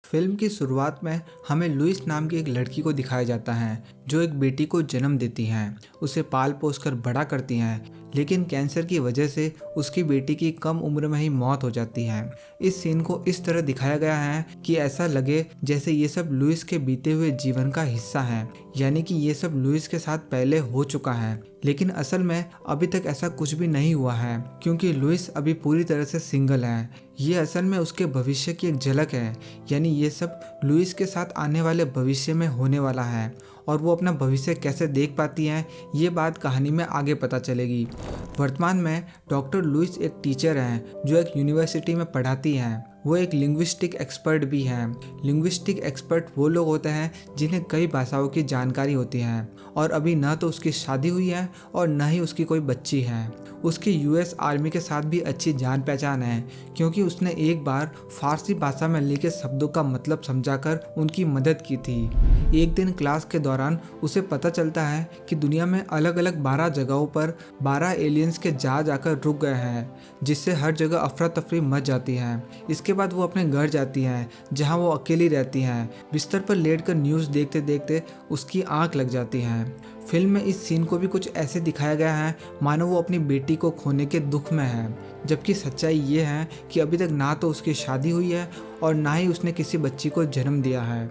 Film की शुरुआत में हमें लुइस नाम की एक लड़की को दिखाया जाता है जो एक बेटी को जन्म देती हैं, उसे पाल पोस कर बड़ा करती हैं, लेकिन कैंसर की वजह से उसकी बेटी की कम उम्र में ही मौत हो जाती है। इस सीन को इस तरह दिखाया गया है कि ऐसा लगे जैसे ये सब लुइस के बीते हुए जीवन का हिस्सा है, यानी कि ये सब लुइस के साथ पहले हो चुका है। लेकिन असल में अभी तक ऐसा कुछ भी नहीं हुआ है, क्योंकि लुइस अभी पूरी तरह से सिंगल है। ये असल में उसके भविष्य की एक झलक है, यानी ये सब लुइस के साथ आने वाले भविष्य में होने वाला है और वो अपना भविष्य कैसे देख पाती हैं, ये बात कहानी में आगे पता चलेगी। वर्तमान में डॉक्टर लुइस एक टीचर हैं जो एक यूनिवर्सिटी में पढ़ाती हैं। वो एक लिंग्विस्टिक एक्सपर्ट भी हैं। लिंग्विस्टिक एक्सपर्ट वो लोग होते हैं जिन्हें कई भाषाओं की जानकारी होती है, और अभी न तो उसकी शादी हुई है और न ही उसकी कोई बच्ची है। उसकी यूएस आर्मी के साथ भी अच्छी जान पहचान है, क्योंकि उसने एक बार फारसी भाषा में लिखे शब्दों का मतलब समझाकर उनकी मदद की थी। एक दिन क्लास के दौरान उसे पता चलता है कि दुनिया में अलग अलग 12 जगहों पर 12 एलियंस के जहाज आकर रुक गए हैं, जिससे हर जगह अफरा तफरी मच जाती है। इसके बाद वो अपने घर जाती हैं, जहां वो अकेली रहती हैं। बिस्तर पर लेटकर न्यूज़ देखते देखते उसकी आंख लग जाती है। फिल्म में इस सीन को भी कुछ ऐसे दिखाया गया है मानो वो अपनी बेटी को खोने के दुख में है, जबकि सच्चाई ये है कि अभी तक ना तो उसकी शादी हुई है और ना ही उसने किसी बच्ची को जन्म दिया है।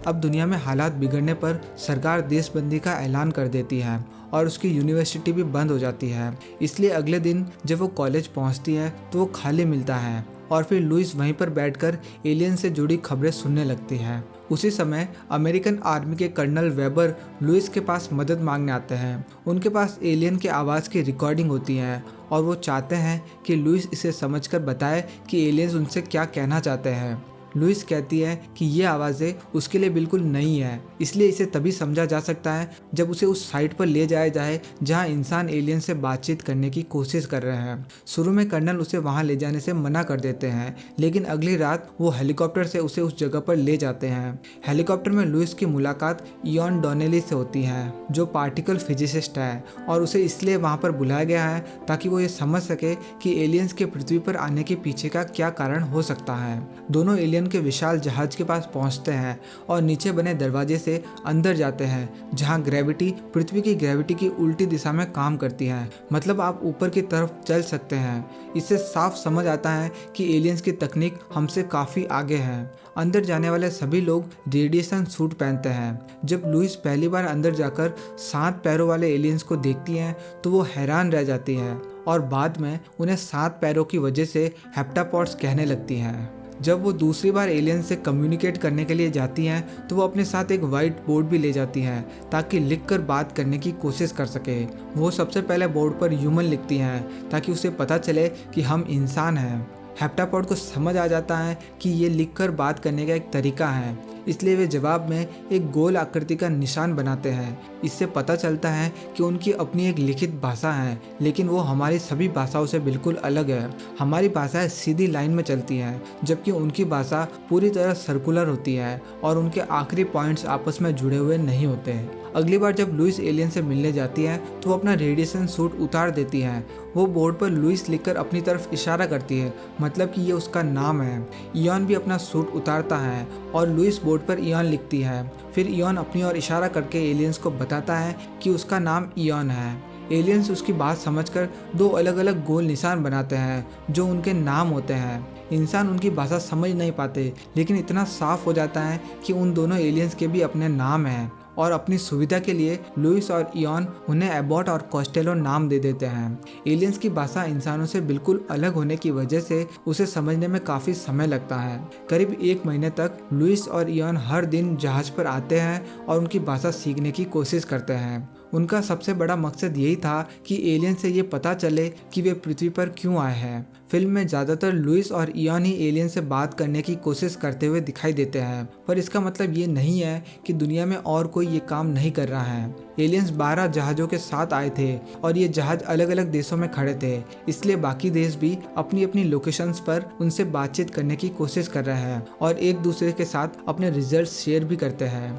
अब दुनिया में हालात बिगड़ने पर सरकार देशबंदी का ऐलान कर देती है और उसकी यूनिवर्सिटी भी बंद हो जाती है। इसलिए अगले दिन जब वो कॉलेज पहुंचती है तो वो खाली मिलता है और फिर लुइस वहीं पर बैठकर एलियन से जुड़ी खबरें सुनने लगती है। उसी समय अमेरिकन आर्मी के कर्नल वेबर लुइस के पास मदद मांगने आते हैं। उनके पास एलियन के आवाज़ की रिकॉर्डिंग होती है और वो चाहते हैं कि लुइस इसे समझकर बताए कि एलियंस उनसे क्या कहना चाहते हैं। लुइस कहती है कि ये आवाज़ें उसके लिए बिल्कुल नई है, इसलिए इसे तभी समझा जा सकता है जब उसे उस साइट पर ले जाया जाए जहां इंसान एलियन से बातचीत करने की कोशिश कर रहे हैं। शुरू में कर्नल उसे वहां ले जाने से मना कर देते हैं, लेकिन अगली रात वो हेलीकॉप्टर से उसे उस जगह पर ले जाते हैं। हेलीकॉप्टर में लुइस की मुलाकात इयॉन डॉनेली से होती है, जो पार्टिकल फिजिसिस्ट है, और उसे इसलिए वहाँ पर बुलाया गया है ताकि वो ये समझ सके कि एलियंस के पृथ्वी पर आने के पीछे का क्या कारण हो सकता है। दोनों एलियन के विशाल जहाज के पास पहुंचते हैं और नीचे बने दरवाजे से अंदर जाते हैं, जहां ग्रेविटी पृथ्वी की ग्रेविटी की उल्टी दिशा में काम करती है। मतलब आप ऊपर की तरफ चल सकते हैं। इससे साफ समझ आता है कि एलियंस की तकनीक हमसे काफ़ी आगे है। अंदर जाने वाले सभी लोग रेडिएशन सूट पहनते हैं। जब लुइस पहली बार अंदर जाकर 7 पैरों वाले एलियंस को देखती हैं तो वो हैरान रह जाती है और बाद में उन्हें 7 पैरों की वजह से हेप्टापॉड्स कहने लगती हैं। जब वो दूसरी बार एलियन से कम्युनिकेट करने के लिए जाती हैं तो वो अपने साथ एक वाइट बोर्ड भी ले जाती हैं ताकि लिखकर बात करने की कोशिश कर सके। वो सबसे पहले बोर्ड पर ह्यूमन लिखती हैं ताकि उसे पता चले कि हम इंसान हैं। हेप्टापॉड को समझ आ जाता है कि ये लिखकर बात करने का एक तरीका है, इसलिए वे जवाब में एक गोल आकृति का निशान बनाते हैं। इससे पता चलता है कि उनकी अपनी एक लिखित भाषा है, लेकिन वो हमारी सभी भाषाओं से बिल्कुल अलग है। हमारी भाषा सीधी लाइन में चलती है, जबकि उनकी भाषा पूरी तरह सर्कुलर होती है और उनके आखिरी पॉइंट्स आपस में जुड़े हुए नहीं होते। अगली बार जब लुइस एलियन से मिलने जाती है तो वो अपना रेडिएशन सूट उतार देती है। वो बोर्ड पर लुइस लिखकर अपनी तरफ इशारा करती है, मतलब कि ये उसका नाम है। इयॉन भी अपना सूट उतारता है और लुइस बोर्ड पर इयॉन लिखती है। फिर इयॉन अपनी ओर इशारा करके एलियंस को बताता है कि उसका नाम इयॉन है। एलियंस उसकी बात समझकर 2 अलग अलग गोल निशान बनाते हैं जो उनके नाम होते हैं। इंसान उनकी भाषा समझ नहीं पाते, लेकिन इतना साफ हो जाता है कि उन दोनों एलियंस के भी अपने नाम हैं, और अपनी सुविधा के लिए लुइस और इयॉन उन्हें एबॉट और कॉस्टेलो नाम दे देते हैं। एलियंस की भाषा इंसानों से बिल्कुल अलग होने की वजह से उसे समझने में काफ़ी समय लगता है। करीब 1 महीने तक लुइस और इयॉन हर दिन जहाज पर आते हैं और उनकी भाषा सीखने की कोशिश करते हैं। उनका सबसे बड़ा मकसद यही था कि एलियन से ये पता चले कि वे पृथ्वी पर क्यों आए हैं। फिल्म में ज़्यादातर लुइस और इयॉन ही एलियन से बात करने की कोशिश करते हुए दिखाई देते हैं, पर इसका मतलब ये नहीं है कि दुनिया में और कोई ये काम नहीं कर रहा है। एलियंस 12 जहाज़ों के साथ आए थे और ये जहाज अलग अलग देशों में खड़े थे, इसलिए बाकी देश भी अपनी अपनी लोकेशंस पर उनसे बातचीत करने की कोशिश कर रहे हैं और एक दूसरे के साथ अपने रिजल्ट्स शेयर भी करते हैं।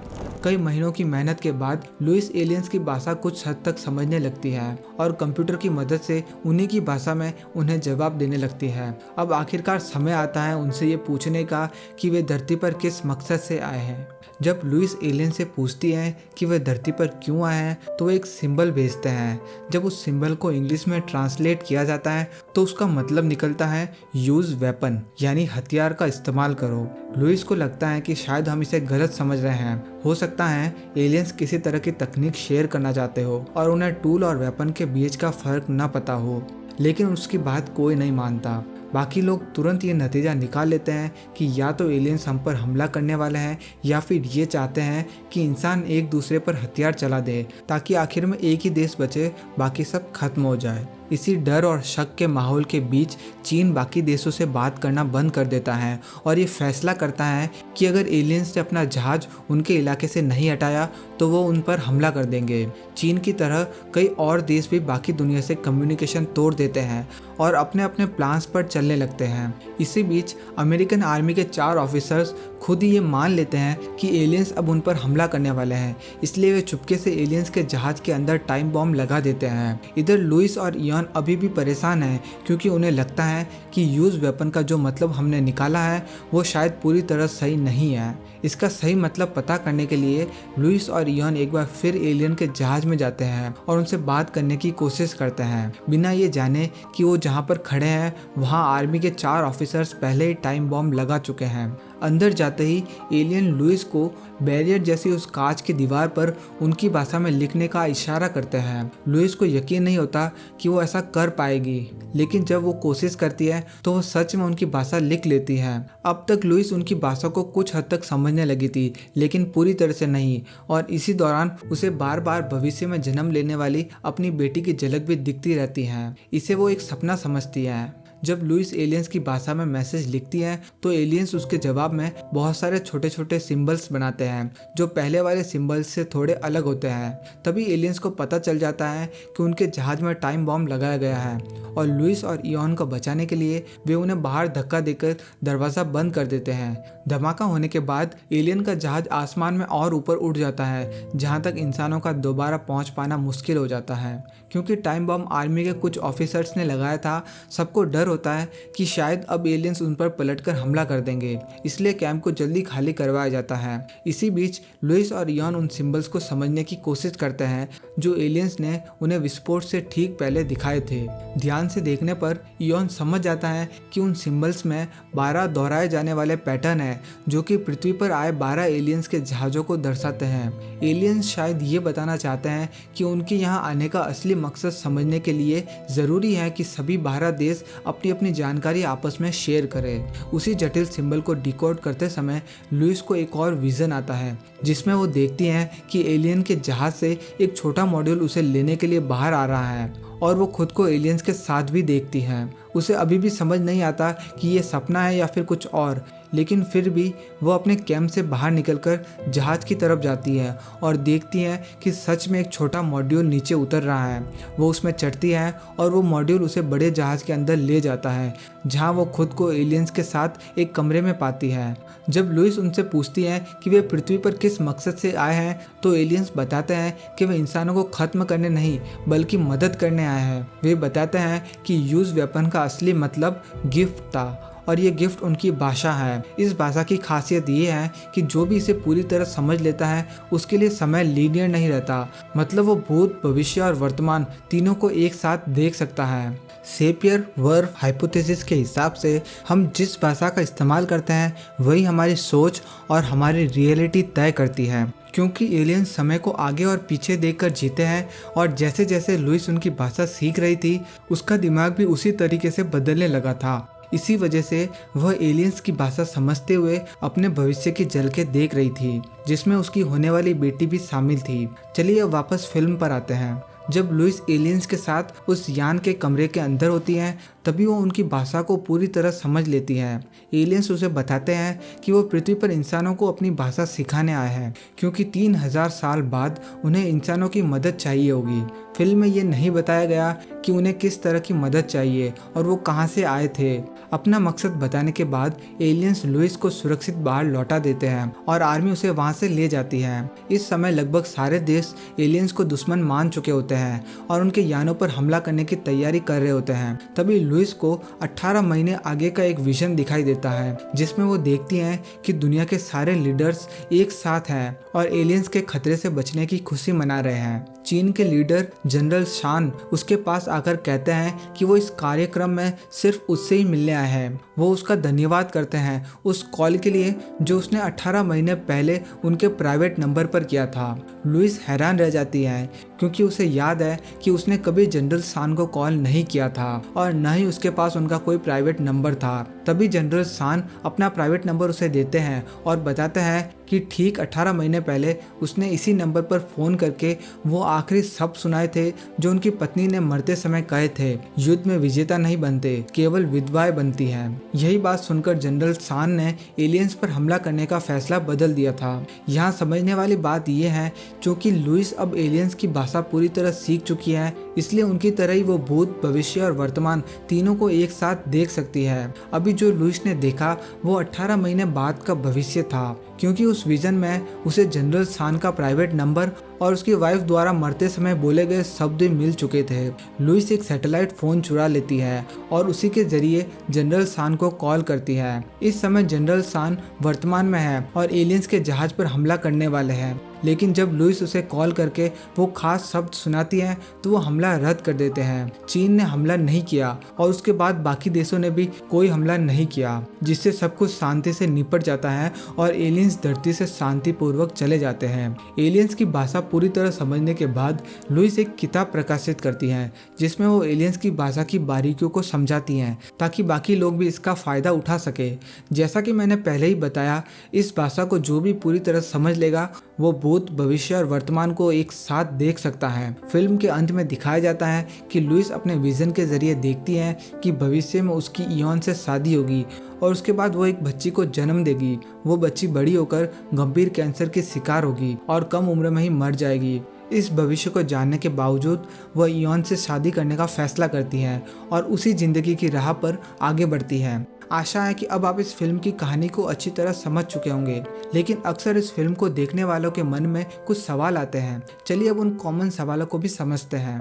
कई महीनों की मेहनत के बाद लुइस एलियंस की भाषा कुछ हद तक समझने लगती है और कंप्यूटर की मदद से उन्हीं की भाषा में उन्हें जवाब देने लगती है। अब आखिरकार समय आता है उनसे ये पूछने का कि वे धरती पर किस मकसद से आए हैं। जब लुइस एलियन से पूछती हैं कि वे धरती पर क्यों आए हैं तो वे एक सिंबल भेजते हैं। जब उस सिंबल को इंग्लिश में ट्रांसलेट किया जाता है तो उसका मतलब निकलता है यूज वेपन, यानी हथियार का इस्तेमाल करो। लुइस को लगता है कि शायद हम इसे गलत समझ रहे हैं। हो सकता है एलियंस किसी तरह की तकनीक शेयर करना चाहते हो और उन्हें टूल और वेपन के बीच का फर्क न पता हो, लेकिन उसकी बात कोई नहीं मानता। बाकी लोग तुरंत ये नतीजा निकाल लेते हैं कि या तो एलियंस हम पर हमला करने वाले हैं या फिर ये चाहते हैं कि इंसान एक दूसरे पर हथियार चला दे ताकि आखिर में एक ही देश बचे, बाकी सब खत्म हो जाए। इसी डर और शक के माहौल के बीच चीन बाकी देशों से बात करना बंद कर देता है और ये फैसला करता है कि अगर एलियंस ने अपना जहाज उनके इलाके से नहीं हटाया तो वो उन पर हमला कर देंगे। चीन की तरह कई और देश भी बाकी दुनिया से कम्युनिकेशन तोड़ देते हैं और अपने अपने प्लान्स पर चलने लगते हैं। इसी बीच अमेरिकन आर्मी के 4 ऑफिसर्स खुद ही ये मान लेते हैं कि एलियंस अब उन पर हमला करने वाले हैं, इसलिए वे चुपके से एलियंस के जहाज के अंदर टाइम बॉम्ब लगा देते हैं। इधर लुइस और इयान अभी भी परेशान हैं क्योंकि उन्हें लगता है कि यूज वेपन का जो मतलब हमने निकाला है वो शायद पूरी तरह सही नहीं है। इसका सही मतलब पता करने के लिए लुइस और इयान एक बार फिर एलियन के जहाज में जाते हैं और उनसे बात करने की कोशिश करते हैं, बिना ये जाने कि वो जहाँ पर खड़े हैं वहाँ आर्मी के 4 ऑफिसर्स पहले ही टाइम बॉम्ब लगा चुके हैं। अंदर जाते ही एलियन लुइस को बैरियर जैसी उस कांच की दीवार पर उनकी भाषा में लिखने का इशारा करते हैं। लुइस को यकीन नहीं होता कि वो ऐसा कर पाएगी, लेकिन जब वो कोशिश करती है तो वो सच में उनकी भाषा लिख लेती है। अब तक लुइस उनकी भाषा को कुछ हद तक समझने लगी थी, लेकिन पूरी तरह से नहीं, और इसी दौरान उसे बार बार भविष्य में जन्म लेने वाली अपनी बेटी की झलक भी दिखती रहती है। इसे वो एक सपना समझती है। जब लुइस एलियंस की भाषा में मैसेज लिखती है तो एलियंस उसके जवाब में बहुत सारे छोटे छोटे सिंबल्स बनाते हैं जो पहले वाले सिंबल्स से थोड़े अलग होते हैं। तभी एलियंस को पता चल जाता है कि उनके जहाज में टाइम बॉम्ब लगाया गया है और लुइस और इयान को बचाने के लिए वे उन्हें बाहर धक्का देकर दरवाज़ा बंद कर देते हैं। धमाका होने के बाद एलियन का जहाज आसमान में और ऊपर उड़ जाता है, जहाँ तक इंसानों का दोबारा पहुँच पाना मुश्किल हो जाता है। क्योंकि टाइम बॉम्ब आर्मी के कुछ ऑफिसर्स ने लगाया था, सबको डर होता है कि शायद अब एलियंस उन पर पलटकर हमला कर देंगे, इसलिए कैंप को जल्दी खाली करवाया जाता है। इसी बीच लुइस और इयान उन सिंबल्स को समझने की कोशिश करते हैं जो एलियंस ने उन्हें विस्फोट से ठीक पहले दिखाए थे। ध्यान से देखने पर इयान समझ जाता है कि उन सिंबल्स में 12 दोहराए जाने वाले पैटर्न है जो कि पृथ्वी पर आए 12 एलियंस के जहाज़ों को दर्शाते हैं। एलियंस शायद ये बताना चाहते हैं कि उनके यहाँ आने का असली मकसद समझने के लिए ज़रूरी है कि सभी 12 देश अपनी अपनी जानकारी आपस में शेयर करें। उसी जटिल सिंबल को डिकोड करते समय लुइस को एक और विजन आता है जिसमें वो देखती हैं कि एलियन के जहाज से एक छोटा मॉड्यूल उसे लेने के लिए बाहर आ रहा है और वो खुद को एलियंस के साथ भी देखती हैं। उसे अभी भी समझ नहीं आता कि ये सपना है या फिर कुछ और, लेकिन फिर भी वो अपने कैंप से बाहर निकलकर जहाज की तरफ जाती है और देखती है कि सच में एक छोटा मॉड्यूल नीचे उतर रहा है। वो उसमें चढ़ती है और वो मॉड्यूल उसे बड़े जहाज के अंदर ले जाता है, जहां वो खुद को एलियंस के साथ एक कमरे में पाती है। जब लुइस उनसे पूछती है कि वे पृथ्वी पर किस मकसद से आए हैं तो एलियंस बताते हैं कि वे इंसानों को खत्म करने नहीं बल्कि मदद करने आए हैं। वे बताते हैं कि यूज वेपन का असली मतलब गिफ्ट था और ये गिफ्ट उनकी भाषा है। इस भाषा की खासियत ये है कि जो भी इसे पूरी तरह समझ लेता है उसके लिए समय लीनियर नहीं रहता, मतलब वो भूत, भविष्य और वर्तमान तीनों को एक साथ देख सकता है। सेपियर-वर्फ हाइपोथेसिस के हिसाब से हम जिस भाषा का इस्तेमाल करते हैं वही हमारी सोच और हमारी रियलिटी तय करती है, क्योंकि एलियंस समय को आगे और पीछे देखकर जीते हैं और जैसे जैसे लुइस उनकी भाषा सीख रही थी उसका दिमाग भी उसी तरीके से बदलने लगा था। इसी वजह से वह एलियंस की भाषा समझते हुए अपने भविष्य की झलकें देख रही थी, जिसमें उसकी होने वाली बेटी भी शामिल थी। चलिए अब वापस फिल्म पर आते हैं। जब लुइस एलियंस के साथ उस यान के कमरे के अंदर होती हैं तभी वो उनकी भाषा को पूरी तरह समझ लेती है। एलियंस उसे बताते हैं कि वो पृथ्वी पर इंसानों को अपनी भाषा सिखाने आए हैं, क्योंकि 3000 साल बाद उन्हें इंसानों की मदद चाहिए होगी। फिल्म में ये नहीं बताया गया कि उन्हें किस तरह की मदद चाहिए और वो कहाँ से आए थे। अपना मकसद बताने के बाद एलियंस लुइस को सुरक्षित बाहर लौटा देते हैं और आर्मी उसे वहां से ले जाती है। इस समय लगभग सारे देश एलियंस को दुश्मन मान चुके होते हैं और उनके यानों पर हमला करने की तैयारी कर रहे होते हैं। तभी लुइस को 18 महीने आगे का एक विजन दिखाई देता है, जिसमें वो देखती हैं कि दुनिया के सारे लीडर्स एक साथ हैं और एलियंस के खतरे से बचने की खुशी मना रहे हैं। चीन के लीडर जनरल शान उसके पास आकर कहते हैं कि वो इस कार्यक्रम में सिर्फ उससे ही मिलने आए हैं। वो उसका धन्यवाद करते हैं उस कॉल के लिए जो उसने 18 महीने पहले उनके प्राइवेट नंबर पर किया था। लुइस हैरान रह जाती है क्योंकि उसे याद है कि उसने कभी जनरल शान को कॉल नहीं किया था और न ही उसके पास उनका कोई प्राइवेट नंबर था। तभी जनरल शान अपना प्राइवेट नंबर उसे देते हैं और बताते हैं कि ठीक 18 महीने पहले उसने इसी नंबर पर फ़ोन करके वो आखिरी शब्द सुनाए थे जो उनकी पत्नी ने मरते समय कहे थे, युद्ध में विजेता नहीं बनते, केवल विधवाएं बनती हैं। यही बात सुनकर जनरल शान ने एलियंस पर हमला करने का फैसला बदल दिया था। यहाँ समझने वाली बात यह है क्योंकि लुइस अब एलियंस की भाषा पूरी तरह सीख चुकी है, इसलिए उनकी तरह ही वो भूत, भविष्य और वर्तमान तीनों को एक साथ देख सकती है। अभी जो लुइस ने देखा वो 18 महीने बाद का भविष्य था, क्योंकि उस विजन में उसे जनरल शान का प्राइवेट नंबर और उसकी वाइफ द्वारा मरते समय बोले गए शब्द मिल चुके थे। लुइस एक सैटेलाइट फोन चुरा लेती है और उसी के जरिए जनरल शान को कॉल करती है। इस समय जनरल शान वर्तमान में है और एलियंस के जहाज पर हमला करने वाले हैं, लेकिन जब लुइस उसे कॉल करके वो खास शब्द सुनाती है तो वो हमला रद्द कर देते हैं। चीन ने हमला नहीं किया और उसके बाद बाकी देशों ने भी कोई हमला नहीं किया, जिससे सब कुछ शांति से निपट जाता है और एलियंस धरती से शांतिपूर्वक चले जाते हैं। एलियंस की भाषा पूरी तरह समझने के बाद लुइस एक किताब प्रकाशित करती है जिसमें वो एलियंस की भाषा की बारीकियों को समझाती हैं ताकि बाकी लोग भी इसका फायदा उठा सके। जैसा कि मैंने पहले ही बताया, इस भाषा को जो भी पूरी तरह समझ लेगा वो भूत, भविष्य और वर्तमान को एक साथ देख सकता है। फिल्म के अंत में दिखाया जाता है कि लुइस अपने विजन के जरिए देखती है कि भविष्य में उसकी इयॉन से शादी होगी और उसके बाद वो एक बच्ची को जन्म देगी। वो बच्ची बड़ी होकर गंभीर कैंसर की शिकार होगी और कम उम्र में ही मर जाएगी। इस भविष्य को जानने के बावजूद वह इयॉन से शादी करने का फैसला करती है और उसी जिंदगी की राह पर आगे बढ़ती है। आशा है कि अब आप इस फिल्म की कहानी को अच्छी तरह समझ चुके होंगे, लेकिन अक्सर इस फिल्म को देखने वालों के मन में कुछ सवाल आते हैं। चलिए अब उन कॉमन सवालों को भी समझते हैं।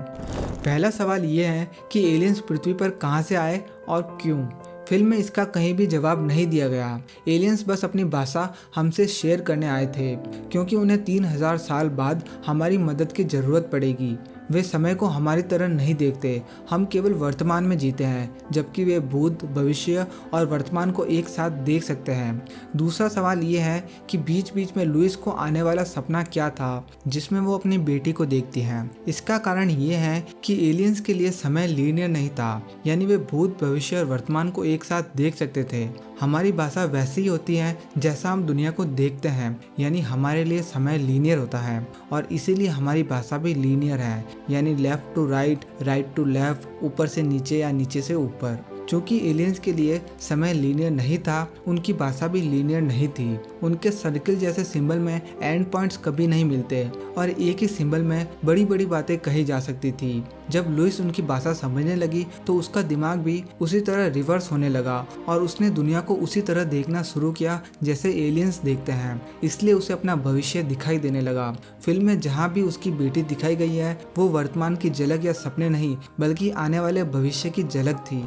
पहला सवाल ये है कि एलियंस पृथ्वी पर कहाँ से आए और क्यों। फिल्म में इसका कहीं भी जवाब नहीं दिया गया। एलियंस बस अपनी भाषा हमसे शेयर करने आए थे क्योंकि उन्हें 3000 साल बाद हमारी मदद की ज़रूरत पड़ेगी। वे समय को हमारी तरह नहीं देखते, हम केवल वर्तमान में जीते हैं, जबकि वे भूत, भविष्य और वर्तमान को एक साथ देख सकते हैं। दूसरा सवाल ये है कि बीच बीच में लुइस को आने वाला सपना क्या था जिसमें वो अपनी बेटी को देखती हैं। इसका कारण ये है कि एलियंस के लिए समय लीनियर नहीं था, यानी वे भूत, भविष्य और वर्तमान को एक साथ देख सकते थे। हमारी भाषा वैसी ही होती है जैसा हम दुनिया को देखते हैं, यानी हमारे लिए समय लीनियर होता है और इसीलिए हमारी भाषा भी लीनियर है, यानी left to right, right to left, ऊपर से नीचे या नीचे से ऊपर। क्योंकि एलियंस के लिए समय लीनियर नहीं था, उनकी भाषा भी लीनियर नहीं थी। उनके सर्किल जैसे सिंबल में एंड पॉइंट्स कभी नहीं मिलते और एक ही सिंबल में बड़ी बड़ी बातें कही जा सकती थी। जब लुइस उनकी भाषा समझने लगी तो उसका दिमाग भी उसी तरह रिवर्स होने लगा और उसने दुनिया को उसी तरह देखना शुरू किया जैसे एलियंस देखते हैं। इसलिए उसे अपना भविष्य दिखाई देने लगा। फिल्म में जहाँ भी उसकी बेटी दिखाई गई है वो वर्तमान की झलक या सपने नहीं, बल्कि आने वाले भविष्य की झलक थी।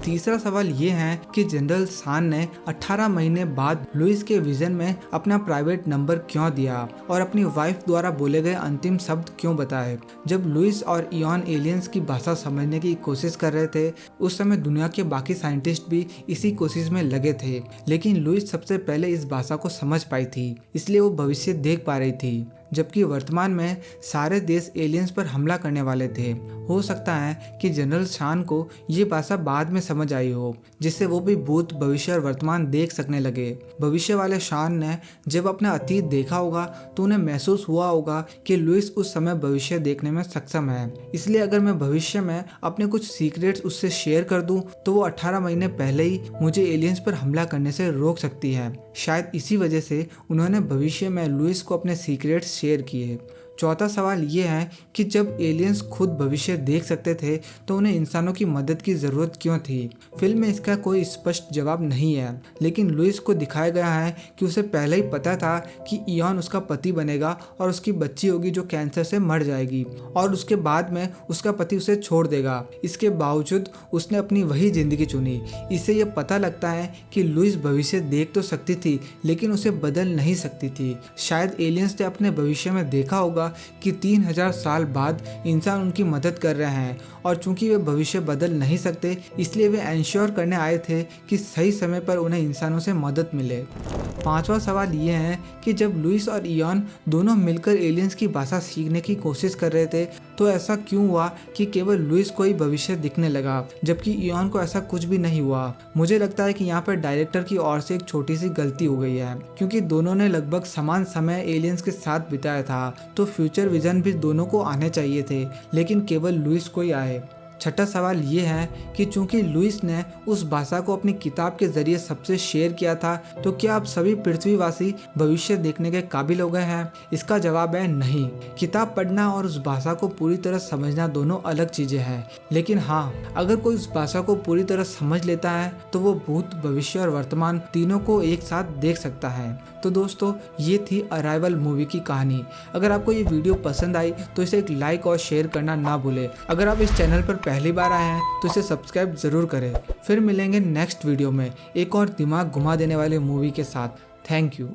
तीसरा सवाल ये है कि जनरल शान ने 18 महीने बाद लुइस के विजन में अपना प्राइवेट नंबर क्यों दिया और अपनी वाइफ द्वारा बोले गए अंतिम शब्द क्यों बताए। जब लुइस और इयॉन एलियंस की भाषा समझने की कोशिश कर रहे थे, उस समय दुनिया के बाकी साइंटिस्ट भी इसी कोशिश में लगे थे, लेकिन लुइस सबसे पहले इस भाषा को समझ पाई थी, इसलिए वो भविष्य देख पा रही थी। जबकि वर्तमान में सारे देश एलियंस पर हमला करने वाले थे। हो सकता है कि जनरल शान को ये भाषा बाद में समझ आई हो, जिससे वो भी भूत, भविष्य और वर्तमान देख सकने लगे। भविष्य वाले शान ने जब अपना अतीत देखा होगा तो उन्हें महसूस हुआ होगा कि लुइस उस समय भविष्य देखने में सक्षम है। इसलिए अगर मैं भविष्य में अपने कुछ सीक्रेट्स उससे शेयर कर दूं तो वो 18 महीने पहले ही मुझे एलियंस पर हमला करने से रोक सकती है। शायद इसी वजह से उन्होंने भविष्य में लुइस को अपने सीक्रेट्स शेयर किए। चौथा सवाल ये है कि जब एलियंस खुद भविष्य देख सकते थे तो उन्हें इंसानों की मदद की ज़रूरत क्यों थी। फिल्म में इसका कोई स्पष्ट जवाब नहीं है, लेकिन लुइस को दिखाया गया है कि उसे पहले ही पता था कि इयॉन उसका पति बनेगा और उसकी बच्ची होगी जो कैंसर से मर जाएगी और उसके बाद में उसका पति उसे छोड़ देगा। इसके बावजूद उसने अपनी वही ज़िंदगी चुनी। इससे यह पता लगता है कि लुइस भविष्य देख तो सकती थी लेकिन उसे बदल नहीं सकती थी। शायद एलियंस ने अपने भविष्य में देखा होगा कि 3000 साल बाद इंसान उनकी मदद कर रहे हैं और चूंकि वे भविष्य बदल नहीं सकते इसलिए वे इंश्योर करने आए थे कि सही समय पर उन्हें इंसानों से मदद मिले। पांचवा सवाल ये है कि जब लुइस और इयॉन दोनों मिलकर एलियंस की भाषा सीखने की कोशिश कर रहे थे तो ऐसा क्यों हुआ कि केवल लुइस को ही भविष्य दिखने लगा जबकि इयॉन को ऐसा कुछ भी नहीं हुआ। मुझे लगता है कि यहाँ पर डायरेक्टर की ओर से एक छोटी सी गलती हो गई है, क्योंकि दोनों ने लगभग समान समय एलियंस के साथ बिताया था तो फ्यूचर विजन भी दोनों को आने चाहिए थे, लेकिन केवल लुइस को ही आए। छठा सवाल ये है कि चूंकि लुइस ने उस भाषा को अपनी किताब के जरिए सबसे शेयर किया था तो क्या अब सभी पृथ्वीवासी भविष्य देखने के काबिल हो गए हैं। इसका जवाब है नहीं। किताब पढ़ना और उस भाषा को पूरी तरह समझना दोनों अलग चीजें हैं, लेकिन हाँ, अगर कोई उस भाषा को पूरी तरह समझ लेता है तो वो भूत, भविष्य और वर्तमान तीनों को एक साथ देख सकता है। तो दोस्तों, ये थी अराइवल मूवी की कहानी। अगर आपको ये वीडियो पसंद आई तो इसे एक लाइक और शेयर करना ना भूलें। अगर आप इस चैनल पर पहली बार आए हैं तो इसे सब्सक्राइब जरूर करें। फिर मिलेंगे नेक्स्ट वीडियो में एक और दिमाग घुमा देने वाली मूवी के साथ। Thank you.